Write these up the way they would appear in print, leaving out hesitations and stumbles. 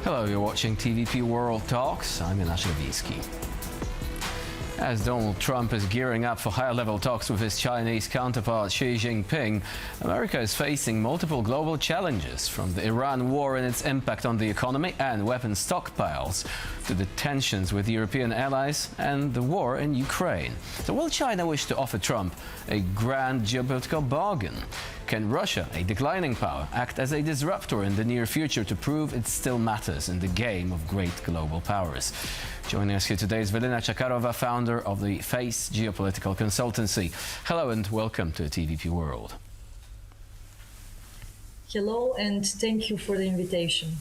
Hello, you're watching TVP World Talks. I'm Jonasz Rewiński. As Donald Trump is gearing up for higher-level talks with his Chinese counterpart Xi Jinping, America is facing multiple global challenges, from the Iran war and its impact on the economy and weapons stockpiles, to the tensions with European allies and the war in Ukraine. So will China wish to offer Trump a grand geopolitical bargain? Can Russia, a declining power, act as a disruptor in the near future to prove it still matters in the game of great global powers? Joining us here today is Velina Tchakarova, founder of the FACE Geopolitical Consultancy. Hello and welcome to TVP World. Hello and thank you for the invitation.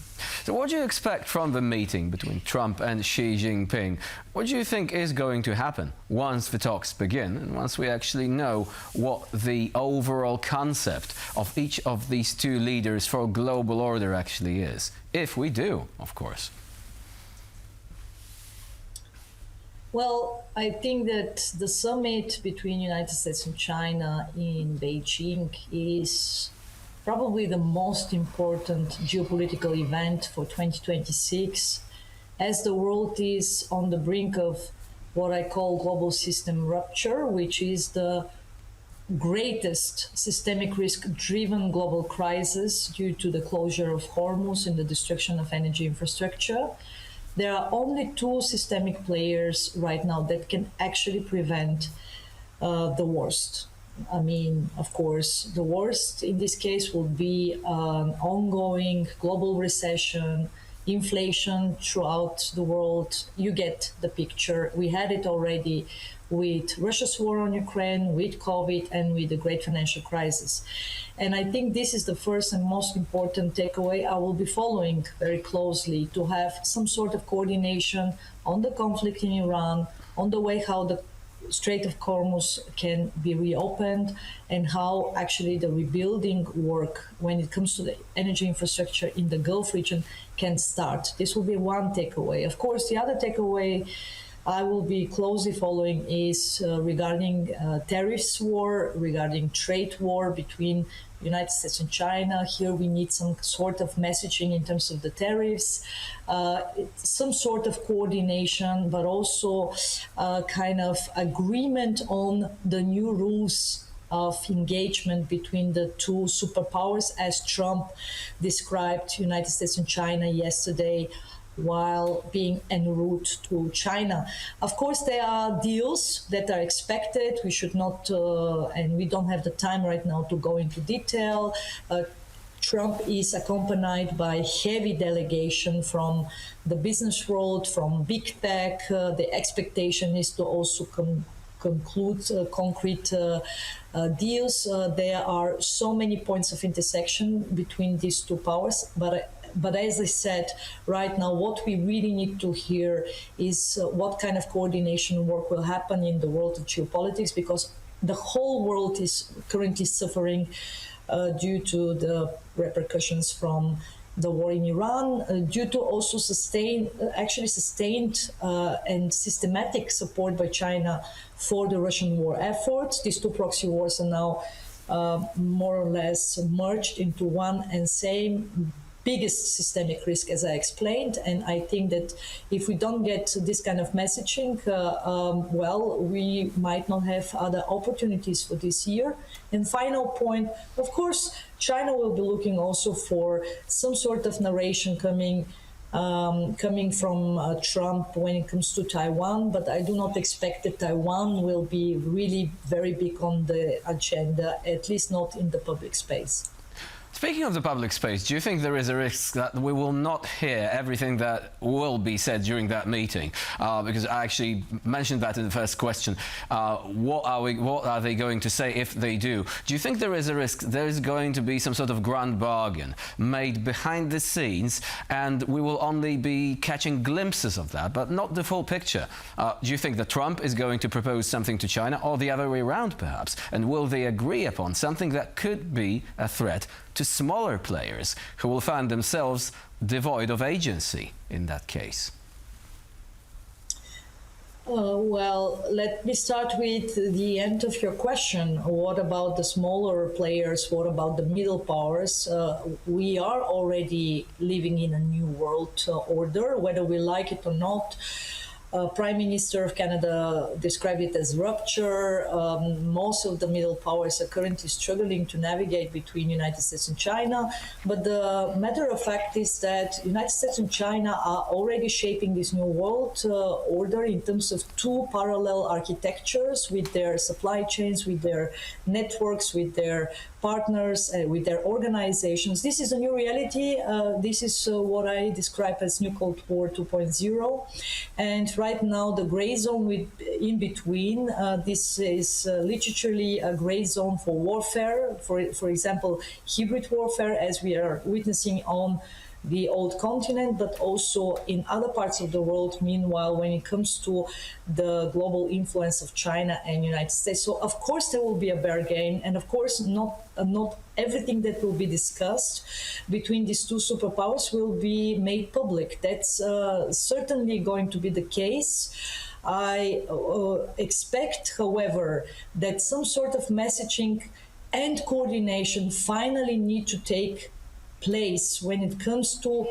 So what do you expect from the meeting between Trump and Xi Jinping? What do you think is going to happen once the talks begin and once we actually know what the overall concept of each of these two leaders for global order actually is? If we do, of course. Well, I think that the summit between United States and China in Beijing is probably the most important geopolitical event for 2026, as the world is on the brink of what I call global system rupture, which is the greatest systemic risk-driven global crisis due to the closure of Hormuz and the destruction of energy infrastructure. There are only two systemic players right now that can actually prevent the worst. I mean, of course, the worst in this case will be an ongoing global recession, inflation throughout the world. You get the picture. We had it already with Russia's war on Ukraine, with COVID, and with the great financial crisis. And I think this is the first and most important takeaway I will be following very closely, to have some sort of coordination on the conflict in Iran, on the way how the Strait of Hormuz can be reopened, and how actually the rebuilding work when it comes to the energy infrastructure in the Gulf region can start. This will be one takeaway. Of course, the other takeaway I will be closely following is regarding tariffs war, regarding trade war between United States and China. Here we need some sort of messaging in terms of the tariffs, some sort of coordination, but also kind of agreement on the new rules of engagement between the two superpowers, as Trump described United States and China yesterday while being en route to China. Of course, there are deals that are expected. We should not, and we don't have the time right now to go into detail. Trump is accompanied by heavy delegation from the business world, from big tech. The expectation is to also conclude concrete deals. There are so many points of intersection between these two powers, but as I said, right now, what we really need to hear is what kind of coordination work will happen in the world of geopolitics, because the whole world is currently suffering due to the repercussions from the war in Iran, due to also sustained and systematic support by China for the Russian war effort. These two proxy wars are now more or less merged into one and same biggest systemic risk, as I explained. And I think that if we don't get this kind of messaging, well, we might not have other opportunities for this year. And final point, of course, China will be looking also for some sort of narration coming from Trump when it comes to Taiwan, but I do not expect that Taiwan will be really very big on the agenda, at least not in the public space. Speaking of the public space, do you think there is a risk that we will not hear everything that will be said during that meeting? Because I actually mentioned that in the first question. What are they going to say if they do? Do you think there is a risk there is going to be some sort of grand bargain made behind the scenes, and we will only be catching glimpses of that, but not the full picture? Do you think that Trump is going to propose something to China, or the other way around perhaps? And will they agree upon something that could be a threat to smaller players who will find themselves devoid of agency in that case? Well, let me start with the end of your question. What about the smaller players? What about the middle powers? We are already living in a new world order, whether we like it or not. Prime Minister of Canada described it as rupture. Most of the middle powers are currently struggling to navigate between United States and China. But the matter of fact is that United States and China are already shaping this new world order in terms of two parallel architectures with their supply chains, with their networks, with their partners, with their organizations. This is a new reality. This is what I describe as New Cold War 2.0. And right now, the gray zone in between, this is literally a gray zone for warfare, for example, hybrid warfare, as we are witnessing on the old continent, but also in other parts of the world, meanwhile, when it comes to the global influence of China and United States. So, of course, there will be a bear game, and of course, not everything that will be discussed between these two superpowers will be made public. That's certainly going to be the case. I expect, however, that some sort of messaging and coordination finally need to take place when it comes to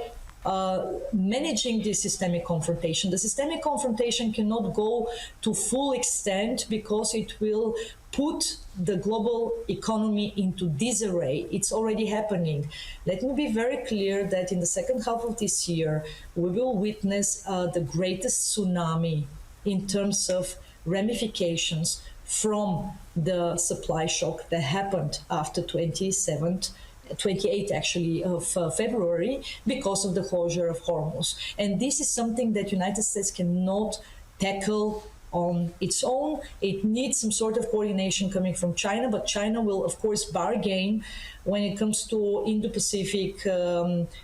managing this systemic confrontation. The systemic confrontation cannot go to full extent because it will put the global economy into disarray. It's already happening. Let me be very clear that in the second half of this year, we will witness the greatest tsunami in terms of ramifications from the supply shock that happened after 28 actually of February because of the closure of Hormuz. And this is something that United States cannot tackle on its own. It needs some sort of coordination coming from China, but China will, of course, bargain when it comes to Indo-Pacific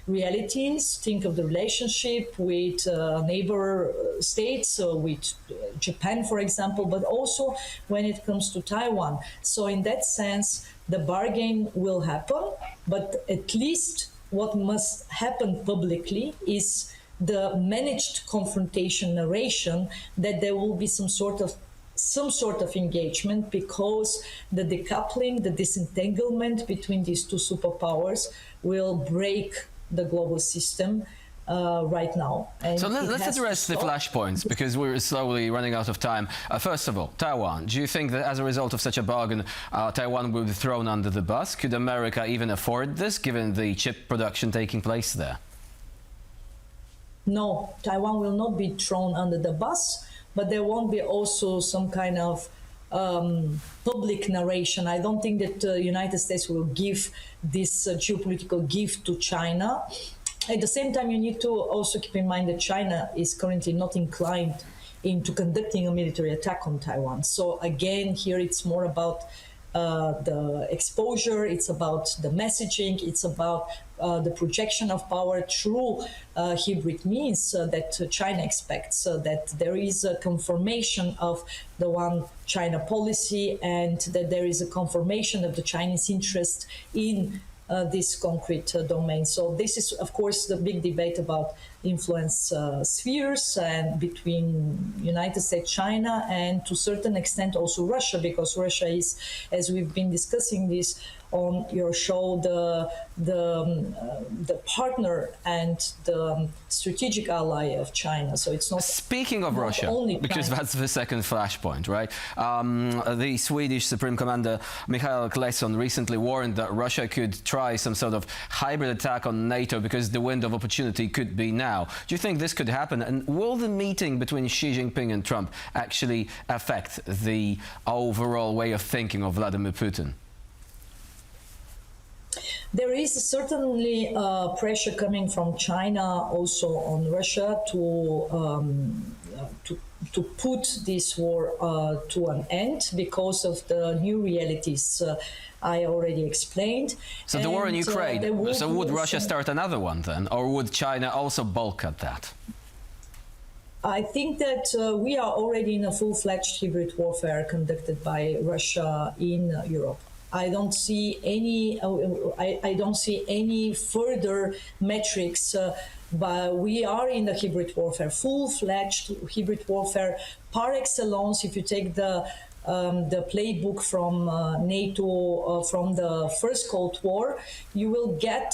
realities. Think of the relationship with neighbor states, with Japan, for example, but also when it comes to Taiwan. So in that sense, the bargain will happen, but at least what must happen publicly is the managed confrontation narration that there will be some sort of engagement, because the decoupling, the disentanglement between these two superpowers will break the global system right now. And so let's address the flashpoints, because we're slowly running out of time. First of all, Taiwan. Do you think that as a result of such a bargain, Taiwan will be thrown under the bus? Could America even afford this, given the chip production taking place there? No, Taiwan will not be thrown under the bus, but there won't be also some kind of public narration. I don't think that the United States will give this geopolitical gift to China. At the same time, you need to also keep in mind that China is currently not inclined into conducting a military attack on Taiwan. So again, here it's more about the exposure, it's about the messaging, it's about the projection of power through hybrid means that China expects, that there is a confirmation of the one China policy, and that there is a confirmation of the Chinese interest in this concrete domain. So this is, of course, the big debate about influence spheres and between United States, China, and to a certain extent also Russia, because Russia is, as we've been discussing this on your show, the partner and the strategic ally of China. So it's not. Speaking of Russia, because that's the second flashpoint, right? The Swedish Supreme Commander Mikhail Kleson recently warned that Russia could try some sort of hybrid attack on NATO because the window of opportunity could be now. Do you think this could happen? And will the meeting between Xi Jinping and Trump actually affect the overall way of thinking of Vladimir Putin? There is certainly pressure coming from China also on Russia to put this war to an end because of the new realities I already explained. So the war in Ukraine, so would Russia start another one then, or would China also balk at that? I think that we are already in a full-fledged hybrid warfare conducted by Russia in Europe. I don't see any. I don't see any further metrics but we are in the hybrid warfare, full-fledged hybrid warfare par excellence. If you take the playbook from NATO from the first Cold War, you will get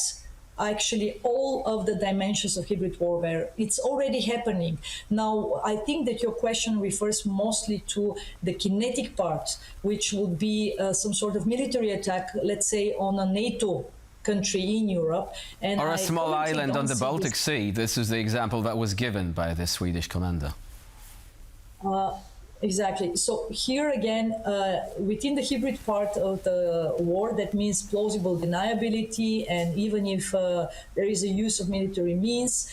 actually all of the dimensions of hybrid warfare. It's already happening. Now, I think that your question refers mostly to the kinetic part, which would be some sort of military attack, let's say, on a NATO country in Europe. And or a small island on the Baltic Sea. This is the example that was given by the Swedish commander. Exactly. So here again, within the hybrid part of the war, that means plausible deniability, and even if there is a use of military means,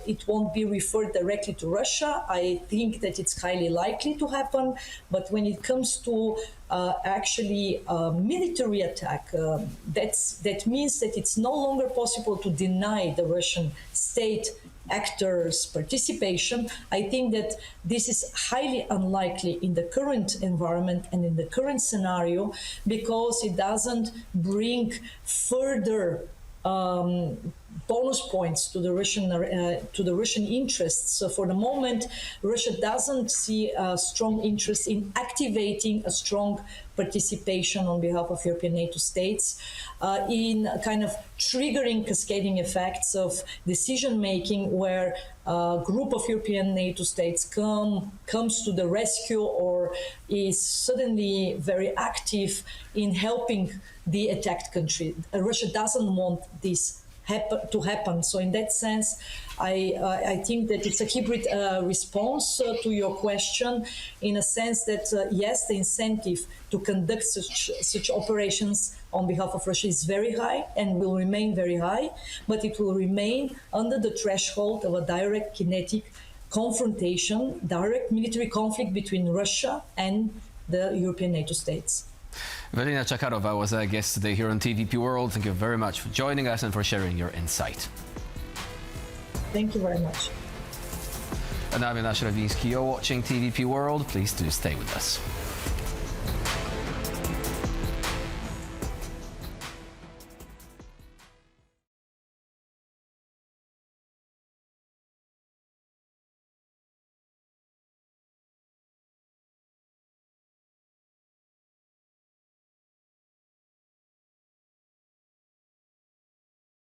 it won't be referred directly to Russia. I think that it's highly likely to happen. But when it comes to actually military attack, that means that it's no longer possible to deny the Russian state actors' participation. I think that this is highly unlikely in the current environment and in the current scenario, because it doesn't bring further bonus points to the Russian interests. So for the moment, Russia doesn't see a strong interest in activating a strong participation on behalf of European NATO states in kind of triggering cascading effects of decision making, where a group of European NATO states comes to the rescue or is suddenly very active in helping the attacked country. Russia doesn't want this to happen. So in that sense, I think that it's a hybrid response to your question, in a sense that, yes, the incentive to conduct such operations on behalf of Russia is very high and will remain very high, but it will remain under the threshold of a direct kinetic confrontation, direct military conflict between Russia and the European NATO states. Velina Tchakarova was our guest today here on TVP World. Thank you very much for joining us and for sharing your insight. Thank you very much. And I'm Jonasz Rewiński. You're watching TVP World. Please do stay with us.